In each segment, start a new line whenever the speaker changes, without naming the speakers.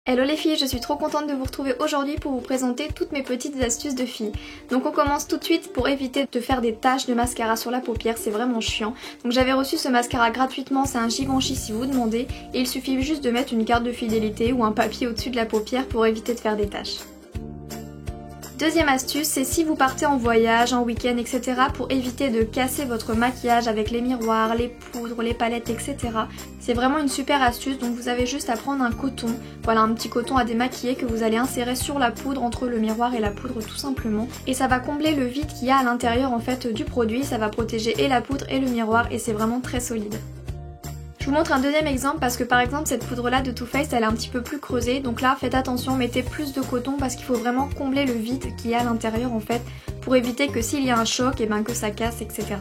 Hello les filles, je suis trop contente de vous retrouver aujourd'hui pour vous présenter toutes mes petites astuces de filles. Donc on commence tout de suite pour éviter de faire des taches de mascara sur la paupière, c'est vraiment chiant. Donc j'avais reçu ce mascara gratuitement, c'est un Givenchy si vous demandez, et il suffit juste de mettre une carte de fidélité ou un papier au-dessus de la paupière pour éviter de faire des taches. Deuxième astuce, c'est si vous partez en voyage, en week-end, etc. pour éviter de casser votre maquillage avec les miroirs, les poudres, les palettes, etc. C'est vraiment une super astuce, donc vous avez juste à prendre un coton, voilà un petit coton à démaquiller que vous allez insérer sur la poudre entre le miroir et la poudre tout simplement. Et ça va combler le vide qu'il y a à l'intérieur en fait du produit, ça va protéger et la poudre et le miroir et c'est vraiment très solide. Je vous montre un deuxième exemple parce que par exemple cette poudre là de Too Faced elle est un petit peu plus creusée, donc là faites attention, mettez plus de coton parce qu'il faut vraiment combler le vide qu'il y a à l'intérieur en fait pour éviter que s'il y a un choc et que ça casse, etc.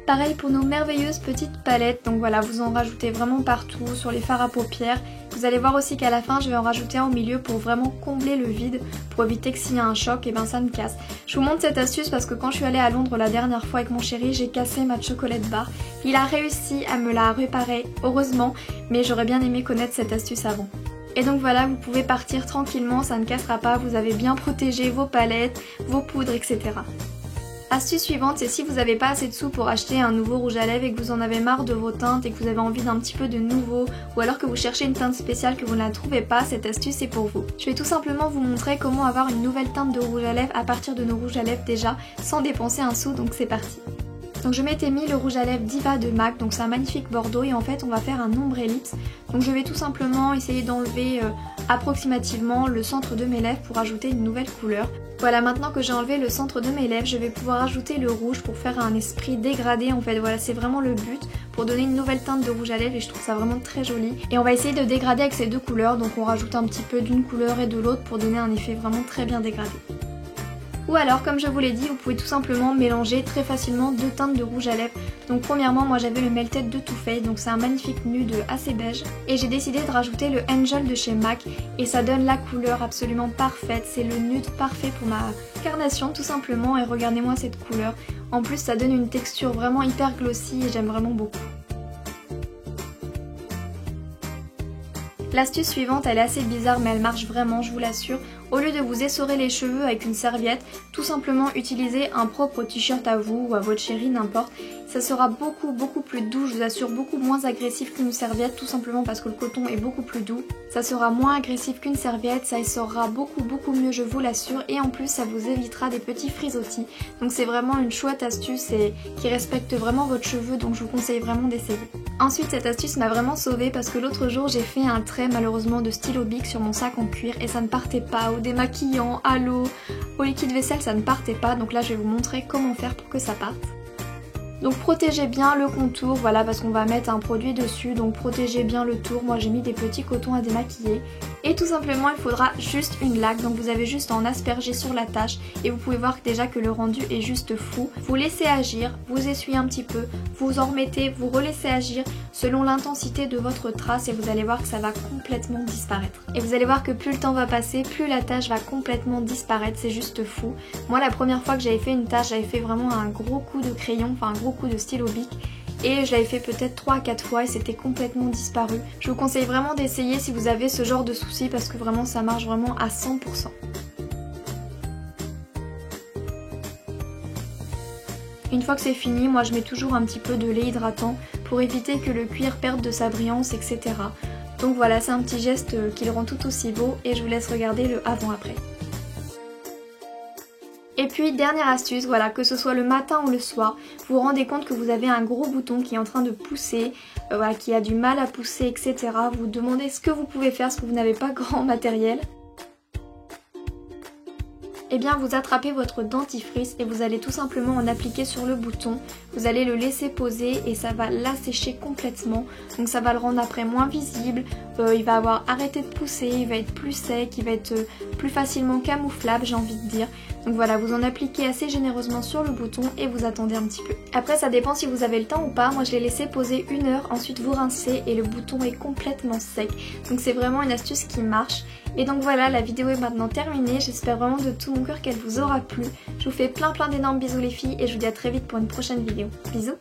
Pareil pour nos merveilleuses petites palettes, donc voilà vous en rajoutez vraiment partout sur les fards à paupières. Vous allez voir aussi qu'à la fin je vais en rajouter un au milieu pour vraiment combler le vide, pour éviter que s'il y a un choc ça ne casse. Je vous montre cette astuce parce que quand je suis allée à Londres la dernière fois avec mon chéri, j'ai cassé ma chocolate bar. Il a réussi à me la réparer, heureusement, mais j'aurais bien aimé connaître cette astuce avant. Et donc voilà, vous pouvez partir tranquillement, ça ne cassera pas, vous avez bien protégé vos palettes, vos poudres, etc. Astuce suivante, c'est si vous n'avez pas assez de sous pour acheter un nouveau rouge à lèvres et que vous en avez marre de vos teintes et que vous avez envie d'un petit peu de nouveau, ou alors que vous cherchez une teinte spéciale que vous ne la trouvez pas, cette astuce est pour vous. Je vais tout simplement vous montrer comment avoir une nouvelle teinte de rouge à lèvres à partir de nos rouges à lèvres déjà, sans dépenser un sou, donc c'est parti. Donc je m'étais mis le rouge à lèvres Diva de MAC, donc c'est un magnifique bordeaux et en fait on va faire un ombre ellipse. Donc je vais tout simplement essayer d'enlever approximativement le centre de mes lèvres pour ajouter une nouvelle couleur. Voilà, maintenant que j'ai enlevé le centre de mes lèvres, je vais pouvoir ajouter le rouge pour faire un esprit dégradé en fait. Voilà, c'est vraiment le but pour donner une nouvelle teinte de rouge à lèvres et je trouve ça vraiment très joli. Et on va essayer de dégrader avec ces deux couleurs, donc on rajoute un petit peu d'une couleur et de l'autre pour donner un effet vraiment très bien dégradé. Ou alors, comme je vous l'ai dit, vous pouvez tout simplement mélanger très facilement deux teintes de rouge à lèvres. Donc premièrement, moi j'avais le Melted de Too Faced, donc c'est un magnifique nude assez beige. Et j'ai décidé de rajouter le Angel de chez MAC et ça donne la couleur absolument parfaite. C'est le nude parfait pour ma carnation tout simplement et regardez-moi cette couleur. En plus ça donne une texture vraiment hyper glossy et j'aime vraiment beaucoup. L'astuce suivante, elle est assez bizarre mais elle marche vraiment, je vous l'assure. Au lieu de vous essorer les cheveux avec une serviette, tout simplement utilisez un propre t-shirt à vous ou à votre chéri, n'importe. Ça sera beaucoup plus doux, je vous assure, beaucoup moins agressif qu'une serviette, tout simplement parce que le coton est beaucoup plus doux. Ça sera moins agressif qu'une serviette, ça essorera beaucoup mieux, je vous l'assure, et en plus ça vous évitera des petits frisottis. Donc c'est vraiment une chouette astuce et qui respecte vraiment votre cheveu, donc je vous conseille vraiment d'essayer. Ensuite cette astuce m'a vraiment sauvée parce que l'autre jour j'ai fait un trait malheureusement de stylo bic sur mon sac en cuir et ça ne partait pas, au démaquillant, à l'eau, au liquide vaisselle ça ne partait pas, donc là je vais vous montrer comment faire pour que ça parte. Donc protégez bien le contour, voilà parce qu'on va mettre un produit dessus, donc protégez bien le tour, moi j'ai mis des petits cotons à démaquiller. Et tout simplement il faudra juste une laque, donc vous avez juste à en asperger sur la tâche et vous pouvez voir déjà que le rendu est juste fou. Vous laissez agir, vous essuyez un petit peu, vous en remettez, vous relaissez agir selon l'intensité de votre trace et vous allez voir que ça va complètement disparaître. Et vous allez voir que plus le temps va passer, plus la tâche va complètement disparaître, c'est juste fou. Moi la première fois que j'avais fait une tâche, j'avais fait vraiment un gros coup de crayon, enfin un gros coup de stylo bic. Et je l'avais fait peut-être 3 à 4 fois et c'était complètement disparu. Je vous conseille vraiment d'essayer si vous avez ce genre de soucis parce que vraiment ça marche vraiment à 100%. Une fois que c'est fini, moi je mets toujours un petit peu de lait hydratant pour éviter que le cuir perde de sa brillance, etc. Donc voilà, c'est un petit geste qui le rend tout aussi beau et je vous laisse regarder le avant-après. Et puis dernière astuce, voilà, que ce soit le matin ou le soir, vous vous rendez compte que vous avez un gros bouton qui est en train de pousser, voilà, qui a du mal à pousser, etc. Vous vous demandez ce que vous pouvez faire parce que vous n'avez pas grand matériel. Eh bien vous attrapez votre dentifrice et vous allez tout simplement en appliquer sur le bouton. Vous allez le laisser poser et ça va l'assécher complètement. Donc ça va le rendre après moins visible, il va avoir arrêté de pousser, il va être plus sec, il va être plus facilement camouflable j'ai envie de dire. Donc voilà, vous en appliquez assez généreusement sur le bouton et vous attendez un petit peu. Après ça dépend si vous avez le temps ou pas, moi je l'ai laissé poser 1 heure, ensuite vous rincez et le bouton est complètement sec. Donc c'est vraiment une astuce qui marche. Et donc voilà, la vidéo est maintenant terminée, j'espère vraiment de tout mon cœur qu'elle vous aura plu. Je vous fais plein d'énormes bisous les filles et je vous dis à très vite pour une prochaine vidéo. Bisous!